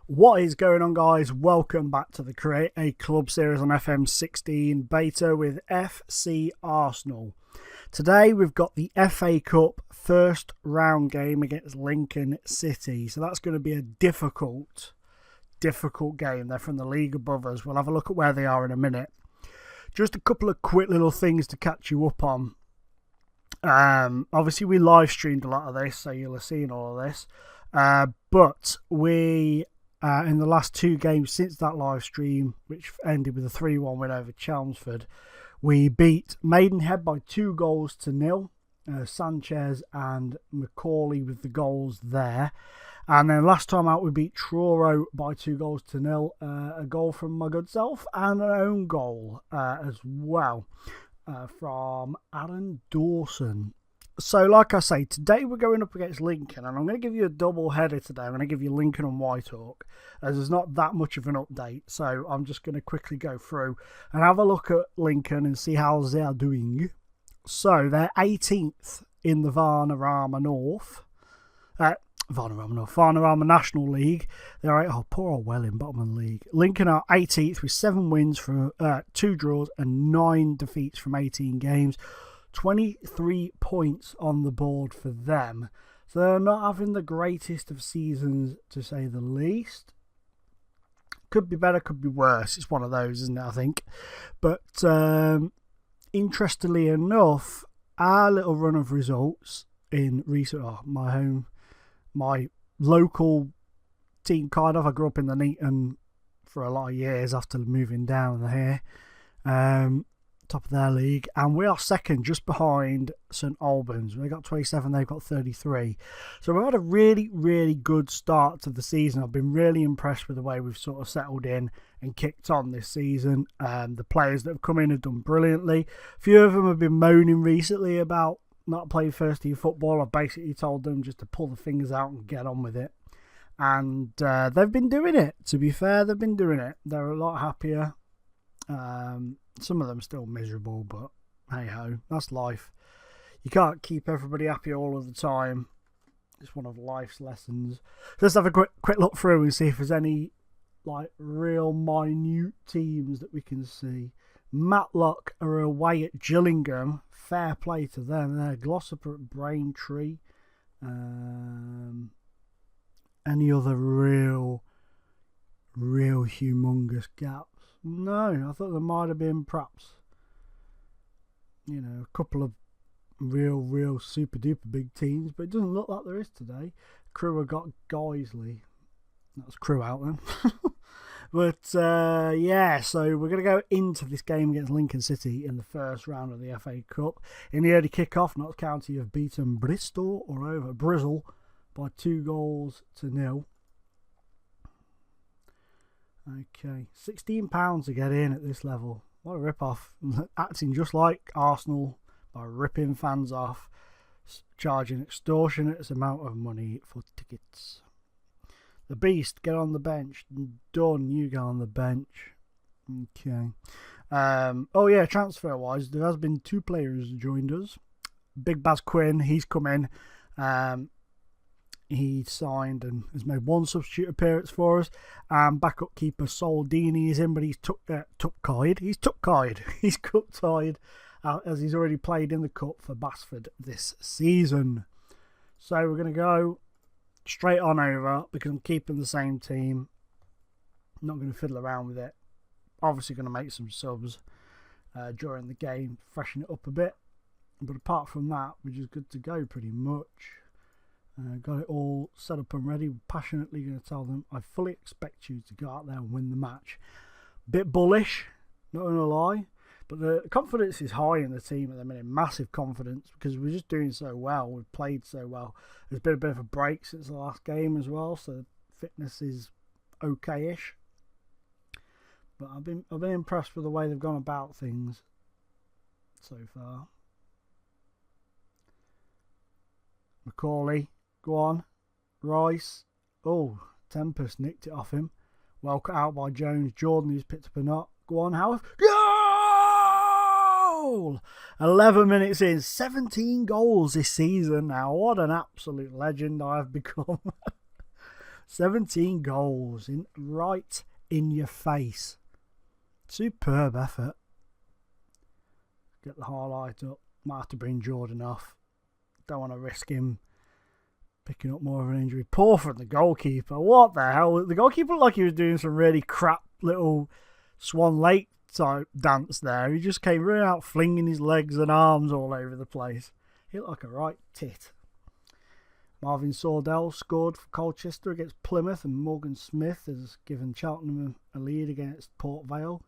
What is going on, guys? Welcome back to the Create a Club series on FM16 beta with FC Arsenal. Today we've got the FA Cup first round game against Lincoln City. So that's going to be a difficult game. They're from the league above us. We'll have a look at where they are in a minute. Just a couple of quick little things to catch you up on. Obviously we live streamed a lot of this, so you'll have seen all of this. But we... in the last two games since that live stream, which ended with a 3-1 win over Chelmsford, we beat Maidenhead by 2-0. Sanchez and Macaulay with the goals there. And then last time out, we beat Truro by 2-0. A goal from my good self and an own goal as well from Aaron Dawson. So, like I say, today we're going up against Lincoln, and I'm going to give you a double header today. I'm going to give you Lincoln and Whitehawk, as there's not that much of an update. So, I'm just going to quickly go through and have a look at Lincoln and see how they are doing. So, they're 18th in the Varnarama National League. They're poor old Welling, bottom of the league. Lincoln are 18th with 7 wins from 2 draws and 9 defeats from 18 games. 23 points on the board for them. So they're not having the greatest of seasons, to say the least. Could be better, could be worse. It's one of those, isn't it, I think. But interestingly enough, our little run of results in recent... my local team, kind of. I grew up in the Neaton for a lot of years after moving down here. Top of their league, and we are second just behind St Albans. They got 27, they've got 33. So we've had a really good start to the season. I've been really impressed with the way we've sort of settled in and kicked on this season. The players that have come in have done brilliantly. A few of them have been moaning recently about not playing first team football. I've basically told them just to pull the fingers out and get on with it. And they've been doing it. To be fair, they've been doing it. They're a lot happier. Some of them still miserable, but hey ho, that's life. You can't keep everybody happy all of the time. It's one of life's lessons. Let's have a quick look through and see if there's any like real minute teams that we can see. Matlock are away at Gillingham. Fair play to them. They're Glossop at Braintree. Any other real humongous gaps? No, I thought there might have been perhaps, a couple of real super duper big teams, but it doesn't look like there is today. Crewe have got Guiseley. That's Crewe out then. But so we're going to go into this game against Lincoln City in the first round of the FA Cup. In the early kick-off, Notts County have beaten Bristol over Brizzle by 2-0. Okay, £16 to get in at this level. What a rip-off. Acting just like Arsenal by ripping fans off, charging extortionate amount of money for tickets. The Beast, get on the bench. Done, you go on the bench. Okay. Transfer-wise, there has been 2 players joined us. Big Baz Quinn, he's come in. He signed and has made 1 substitute appearance for us. Backup keeper Soldini is in, but he's tuck-tied. He's cup-tied as he's already played in the cup for Basford this season. So we're going to go straight on over because I'm keeping the same team. I'm not going to fiddle around with it. Obviously going to make some subs during the game, freshen it up a bit. But apart from that, we're just good to go pretty much. Got it all set up and ready. Passionately going to tell them I fully expect you to go out there and win the match. Bit bullish, not going to lie, but the confidence is high in the team at the minute. Massive confidence because we're just doing so well. We've played so well. There's been a bit of a break since the last game as well, so fitness is okay-ish. But I've been impressed with the way they've gone about things so far. Macaulay. Go on. Rice. Oh, Tempest nicked it off him. Well cut out by Jones. Jordan, who's picked up a knot. Go on, Howard. Goal! 11 minutes in. 17 goals this season now. What an absolute legend I have become. 17 goals right in your face. Superb effort. Get the highlight up. Might have to bring Jordan off. Don't want to risk him picking up more of an injury. Poor from the goalkeeper. What the hell? The goalkeeper looked like he was doing some really crap little Swan Lake type dance there. He just came running out flinging his legs and arms all over the place. He looked like a right tit. Marvin Sordell scored for Colchester against Plymouth, and Morgan Smith has given Cheltenham a lead against Port Vale.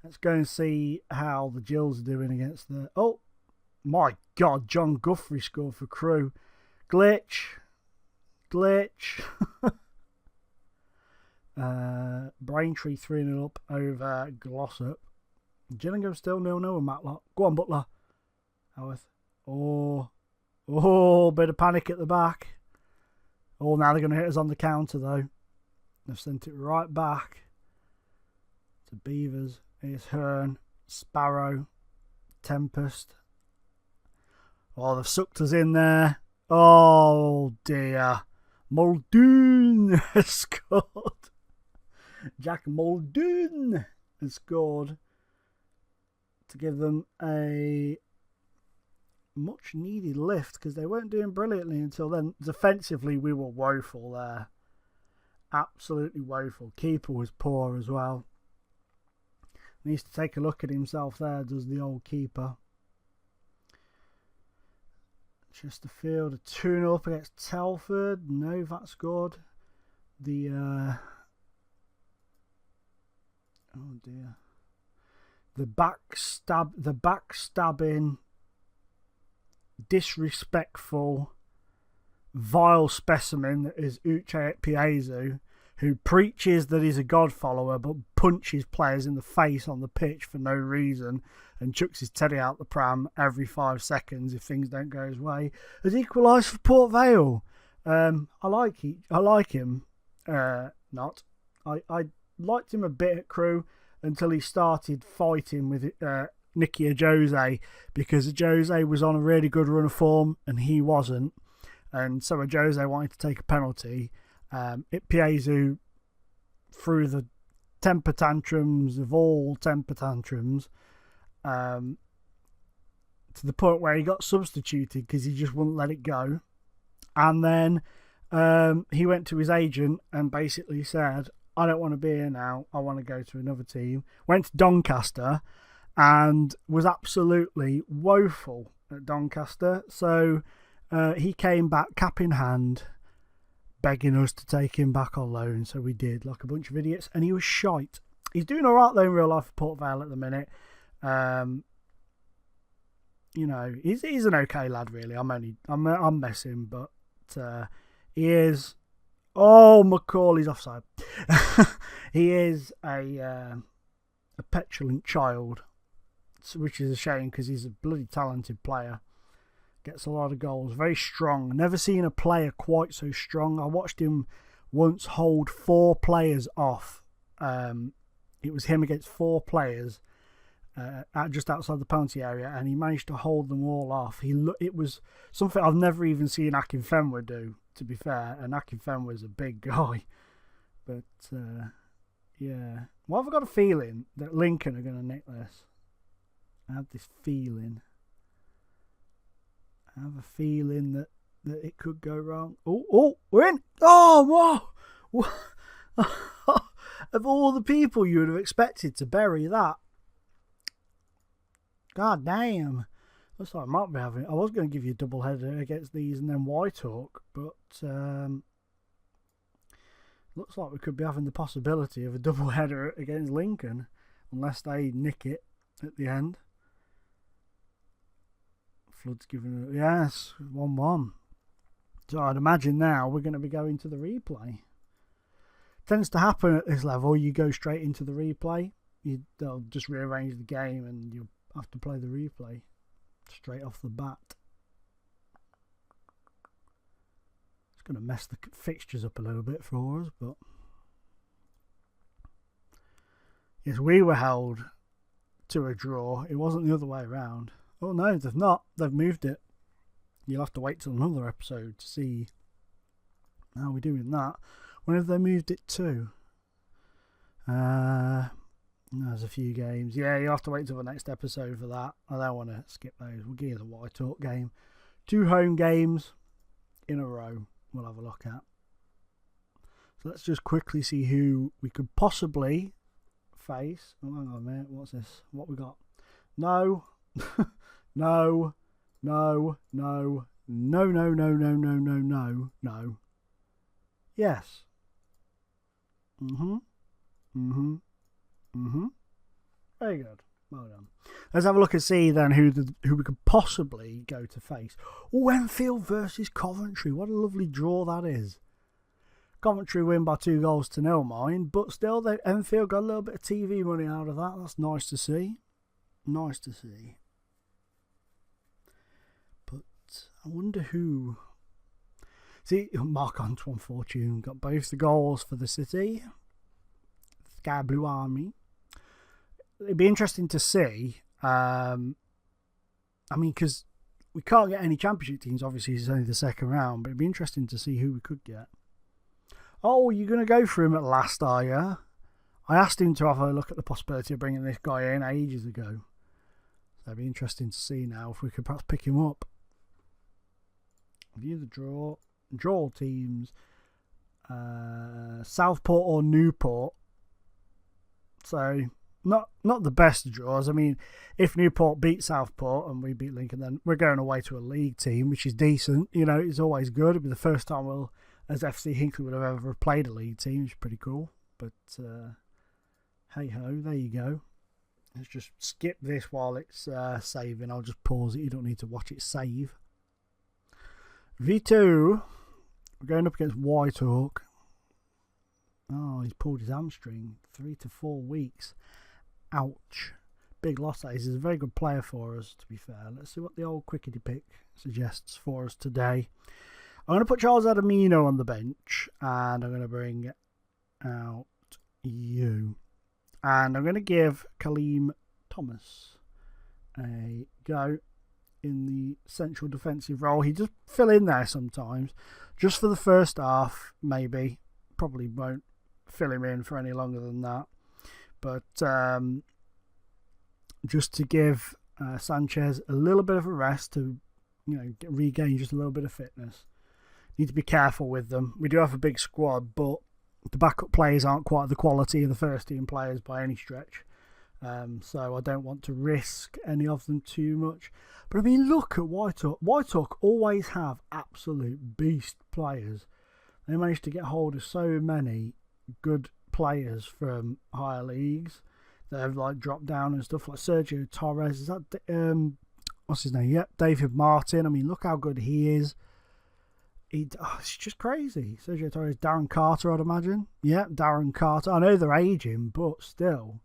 Let's go and see how the Gills are doing against the... Oh, my God, John Guthrie scored for Crewe. Glitch. Braintree 3-0 up over Glossop. Gillingham still 0-0 with Matlock. Go on, Butler. Howarth. Oh, bit of panic at the back. Oh, now they're going to hit us on the counter, though. They've sent it right back to Beavers. Here's Hearn, Sparrow, Tempest. Oh, they've sucked us in there. Oh, dear. Muldoon has scored. Jack Muldoon has scored to give them a much needed lift, because they weren't doing brilliantly until then. Defensively, we were woeful there. Absolutely woeful. Keeper was poor as well. Needs to take a look at himself there, does the old keeper. Chesterfield, a 2-0 up against Telford. Novak scored. The oh dear. The backstabbing, disrespectful, vile specimen that is Uche Piezu, who preaches that he's a God follower but punches players in the face on the pitch for no reason and chucks his teddy out the pram every 5 seconds if things don't go his way, has equalised for Port Vale. I like him. I liked him a bit at Crewe until he started fighting with Nicky Ajose, because Ajose was on a really good run of form and he wasn't, and so Ajose wanted to take a penalty. Piezu threw the temper tantrums of all temper tantrums, to the point where he got substituted because he just wouldn't let it go. And then he went to his agent and basically said, I don't want to be here now, I want to go to another team. Went to Doncaster and was absolutely woeful at Doncaster. So he came back cap in hand, begging us to take him back on loan. So we did, like a bunch of idiots, and he was shite. He's doing all right though in real life for Port Vale at the minute. You know, he's an okay lad really. I'm messing, but he is. Oh, Macaulay's offside. He is a petulant child, which is a shame because he's a bloody talented player. Gets a lot of goals, very strong. Never seen a player quite so strong. I watched him once hold 4 players off. It was him against 4 players just outside the penalty area, and he managed to hold them all off. It was something I've never even seen Akinfenwa do, to be fair, and Akinfenwa's a big guy. But yeah, well, I've got a feeling that Lincoln are going to nick this. I have this feeling. I have a feeling that it could go wrong. Oh, we're in! Oh, whoa! Of all the people you would have expected to bury that. God damn. Looks like I might be having... I was going to give you a double header against these and then Whitehawk, but looks like we could be having the possibility of a double header against Lincoln, unless they nick it at the end. Flood's giving it... Yes, 1-1. So I'd imagine now we're going to be going to the replay. Tends to happen at this level. You go straight into the replay. They'll just rearrange the game and you'll have to play the replay straight off the bat. It's going to mess the fixtures up a little bit for us, but yes, we were held to a draw. It wasn't the other way around. Oh no, they've not. They've moved it. You'll have to wait till another episode to see How are we doing that? When have they moved it to? There's a few games. Yeah, you'll have to wait till the next episode for that. I don't want to skip those. We'll give you the Whitehawk game. 2 home games in a row we'll have a look at. So let's just quickly see who we could possibly face. Oh, hang on a minute. What's this? What we got? No. No. No. No. No, no, no, no, no, no, no, no. Yes. Very good. Well done. Let's have a look and see then who we could possibly go to face. Oh, Enfield versus Coventry. What a lovely draw that is. Coventry win by 2-0, mind, but still, Enfield got a little bit of TV money out of that. That's nice to see. Nice to see. But I wonder who. See, Marc-Antoine Fortune got both the goals for the City. Sky Blue Army. It'd be interesting to see. I mean, because we can't get any championship teams. Obviously, it's only the second round, but it'd be interesting to see who we could get. Oh, you're going to go for him at last, are you? I asked him to have a look at the possibility of bringing this guy in ages ago. So it'd be interesting to see now if we could perhaps pick him up. View the draw. Draw teams. Southport or Newport. So not the best draws. I mean, if Newport beat Southport and we beat Lincoln, then we're going away to a league team, which is decent. You know, it's always good. It'll be the first time we'll, as FC Hinckley, would have ever played a league team, which is pretty cool. But hey ho, there you go. Let's just skip this while it's saving. I'll just pause it. You don't need to watch it save. V2. We're going up against Whitehawk. Oh, he's pulled his hamstring. 3 to 4 weeks. Ouch. Big loss that is. He's a very good player for us, to be fair. Let's see what the old Quickety Pick suggests for us today. I'm going to put Charles Adamino on the bench. And I'm going to bring out you. And I'm going to give Kaleem Thomas a go in the central defensive role. He does fill in there sometimes. Just for the first half, maybe. Probably won't fill him in for any longer than that. But just to give Sanchez a little bit of a rest to, regain just a little bit of fitness. Need to be careful with them. We do have a big squad, but the backup players aren't quite the quality of the first team players by any stretch. So I don't want to risk any of them too much. But I mean, look at Whitehawk. Whitehawk always have absolute beast players. They managed to get hold of so many good players from higher leagues that have dropped down and stuff, like Sergio Torres. Is that what's his name? Yep, David Martin. I mean, look how good he is. It's just crazy. Sergio Torres, Darren Carter, I'd imagine. Yep, Darren Carter. I know they're aging, but still.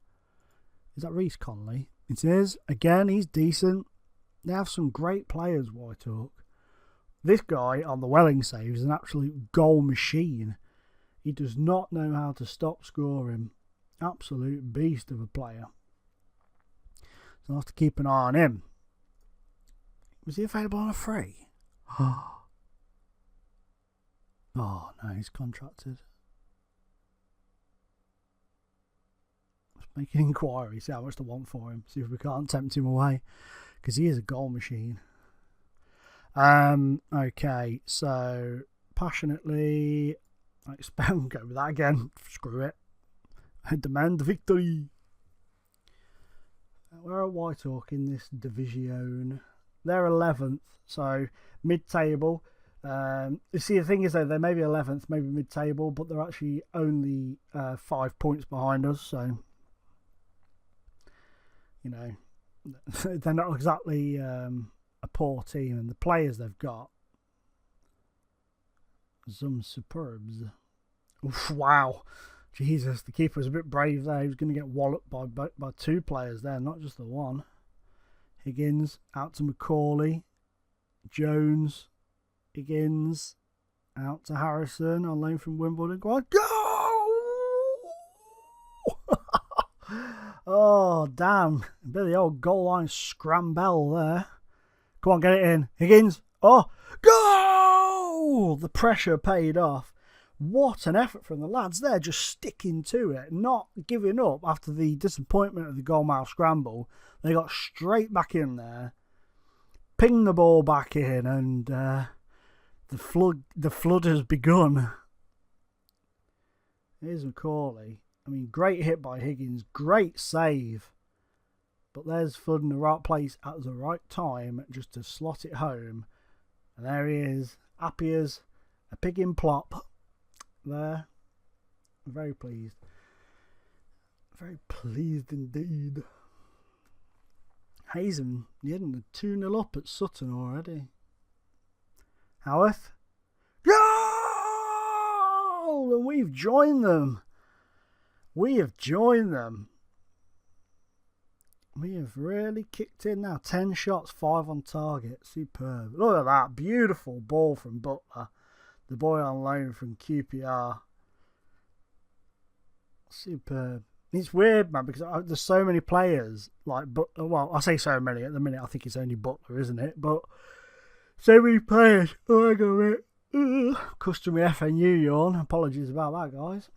Is that Reece Conley? It is. Again, he's decent. They have some great players, Whitehawk. This guy on the Welling save is an absolute goal machine. He does not know how to stop scoring. Absolute beast of a player. So I'll have to keep an eye on him. Was he available on a free? Oh, no, he's contracted. Let's make an inquiry, see how much they want for him. See if we can't tempt him away. Because he is a goal machine. Okay, so passionately, I expect we'll go with that again. Screw it. I demand victory. Where are Whitehawk in this division? They're 11th, so mid-table. You see, the thing is though, they may be 11th, maybe mid-table, but they're actually only 5 points behind us. So, they're not exactly a poor team, and the players they've got, some superbs. Oof, wow, Jesus, the keeper was a bit brave there. He was going to get walloped by 2 players there, not just the one. Higgins out to Macaulay, Jones, Higgins out to Harrison on loan from Wimbledon. Go on, go! Oh, damn. A bit of the old goal line scramble there. Come on, get it in. Higgins. Oh, goal! The pressure paid off. what an effort from the lads there, just sticking to it, not giving up after the disappointment of the goal-mouth scramble. They got straight back in there, pinged the ball back in, and the flood has begun. Here's Macaulay. I mean, great hit by Higgins, great save. But there's Flood in the right place at the right time just to slot it home. And there he is, happy as a pig in plop. There. I'm very pleased. Very pleased indeed. Hazen, you're 2-0 up at Sutton already. Howarth. Goal! And we've joined them. We have joined them. We have really kicked in now. 10 shots, 5 on target. Superb. Look at that. Beautiful ball from Butler. The boy on loan from QPR. Superb. It's weird, man, because there's so many players. Like, well, I say so many. At the minute, I think it's only Butler, isn't it? But so many players. Oh, I got it. Customary FNU yawn. Apologies about that, guys.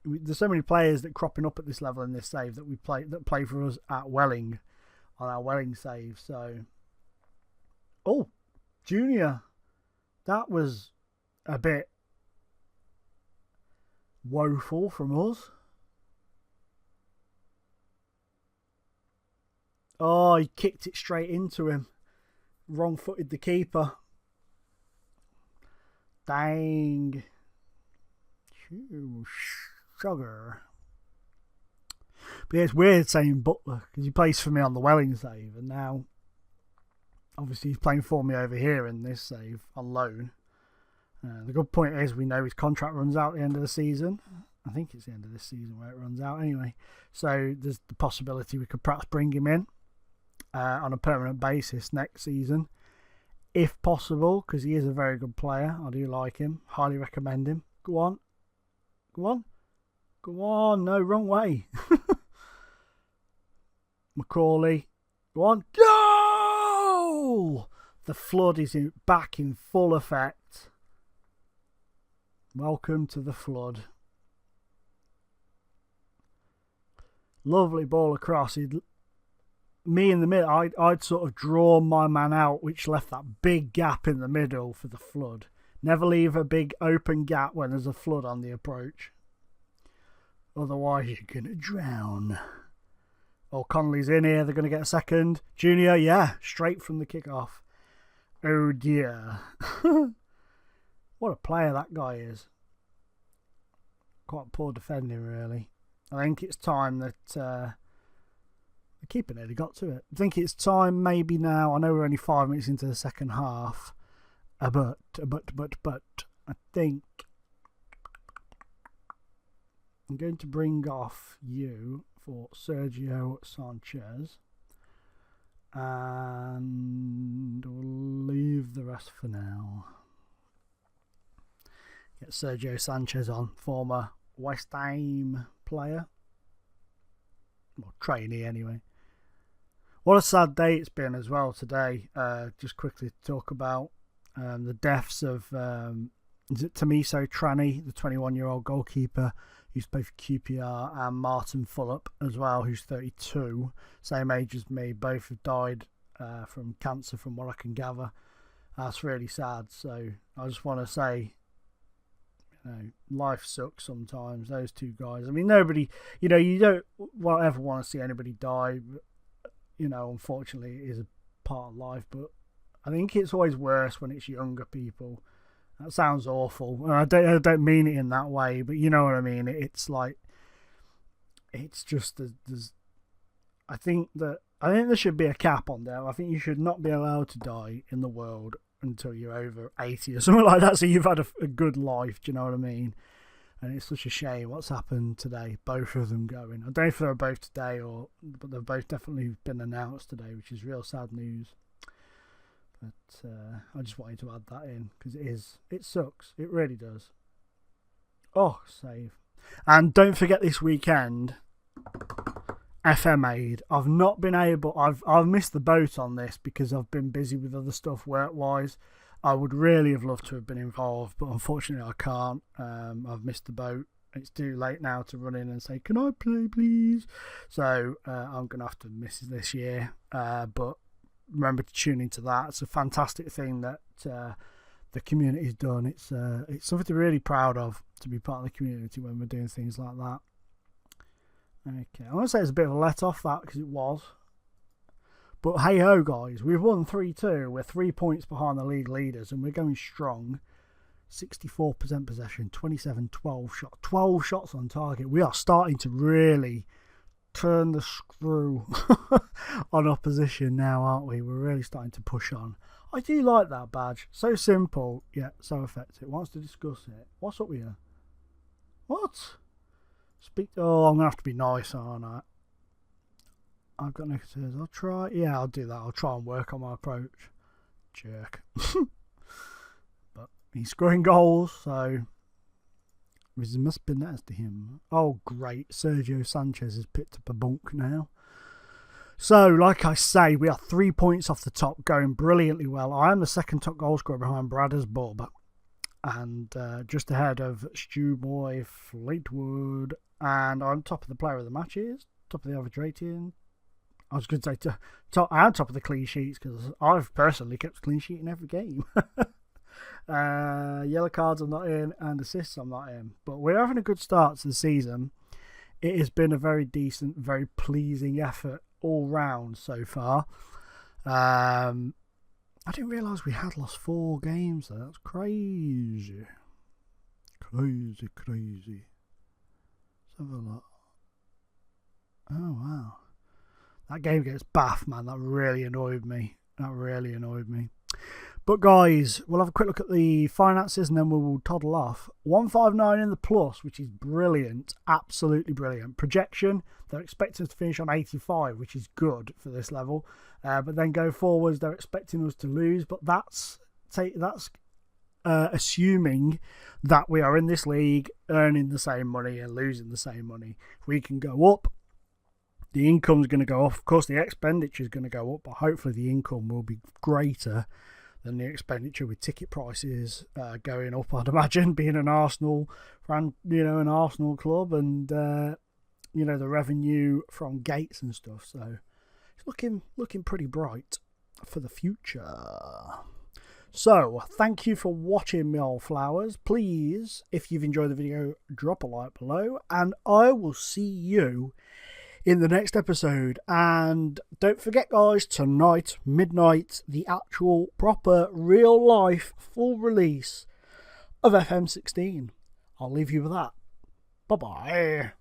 There's so many players that cropping up at this level in this save that play for us at Welling on our Welling save. So, Junior, that was a bit woeful from us. Oh, he kicked it straight into him. Wrong-footed the keeper. Dang. Sugar. But yeah, it's weird saying Butler because he plays for me on the Welling save, and now obviously he's playing for me over here in this save on loan. The good point is we know his contract runs out at the end of the season. I think it's the end of this season where it runs out anyway. So there's the possibility we could perhaps bring him in on a permanent basis next season, if possible, because he is a very good player. I do like him. Highly recommend him. Go on. Go on. Go on. No, wrong way. Macaulay. Go on. Goal! The flood is back in full effect. Welcome to the flood. Lovely ball across. Me in the middle, I'd sort of drawn my man out, which left that big gap in the middle for the flood. Never leave a big open gap when there's a flood on the approach. Otherwise, you're going to drown. Oh, Connolly's in here. They're going to get a second. Junior, yeah, straight from the kickoff. Oh, dear. What a player that guy is. Quite poor defending, really. I think it's time that the keeper nearly got to it. I think it's time maybe now. I know we're only 5 minutes into the second half. But I think I'm going to bring off you for Sergio Sanchez. And we'll leave the rest for now. Get Sergio Sanchez on, former West Ham player. Well, trainee anyway. What a sad day it's been as well today. Just quickly to talk about the deaths of is it Tamiso Tranny, the 21-year-old goalkeeper who's played for QPR, and Martin Fulop as well, who's 32, same age as me. Both have died from cancer, from what I can gather. That's really sad. So I just want to say, life sucks sometimes. Those two guys. I mean, nobody, you don't ever want to see anybody die. But, unfortunately, it is a part of life. But I think it's always worse when it's younger people. That sounds awful, and I don't mean it in that way, but you know what I mean. It's like, it's just I think there should be a cap on there. I think you should not be allowed to die in the world until you're over 80 or something like that. So you've had a good life. Do you know what I mean? And it's such a shame what's happened today. Both of them going. I don't know if they're both today but they've both definitely been announced today, which is real sad news. But I just wanted to add that in because it sucks. It really does. Oh, save. And don't forget this weekend, FM Aid. I've not been able, I've missed the boat on this because I've been busy with other stuff work-wise. I would really have loved to have been involved, but unfortunately I can't. I've missed the boat. It's too late now to run in and say, can I play, please? So I'm going to have to miss this year. But remember to tune into that. It's a fantastic thing that the community's done. It's something to be really proud of, to be part of the community when we're doing things like that. Okay, I want to say it's a bit of a let-off, that, because it was. But hey-ho, guys, we've won 3-2. We're 3 points behind the league leaders, and we're going strong. 64% possession, 27-12 shots. 12 shots on target. We are starting to really turn the screw on opposition now, aren't we? We're really starting to push on. I do like that badge. So simple, yet so effective. Wants to discuss it. What's up with you? What? Oh, I'm going to have to be nice, aren't I? I've got negatives. I'll try. Yeah, I'll do that. I'll try and work on my approach. Jerk. But he's scoring goals, so it must be nice to him. Oh, great. Sergio Sanchez has picked up a bunk now. So, like I say, we are 3 points off the top, going brilliantly well. I am the second top goal scorer behind Bradders Bob, and just ahead of Stu Boy Fleetwood. And I'm top of the player of the matches, top of the average rating. I was going to say top of the clean sheets, because I've personally kept a clean sheet in every game. Yellow cards I'm not in, and assists I'm not in. But we're having a good start to the season. It has been a very decent, very pleasing effort all round so far. I didn't realise we had lost 4 games though. That's crazy. Crazy. Let's have a look. Oh, wow. That game against Bath, man, that really annoyed me. But guys, we'll have a quick look at the finances and then we will toddle off. 159 in the plus, which is brilliant. Absolutely brilliant. Projection, they're expecting us to finish on 85, which is good for this level. But then go forwards, they're expecting us to lose. But that's assuming that we are in this league earning the same money and losing the same money. If we can go up, the income's going to go off. Of course, the expenditure is going to go up, but hopefully the income will be greater than the expenditure, with ticket prices going up, I'd imagine, being an Arsenal an Arsenal club, and the revenue from gates and stuff. So it's looking pretty bright for the future. So, thank you for watching, me old flowers. Please, if you've enjoyed the video, drop a like below, and I will see you in the next episode. And don't forget, guys, tonight, midnight, the actual, proper, real-life, full release of FM16. I'll leave you with that. Bye-bye.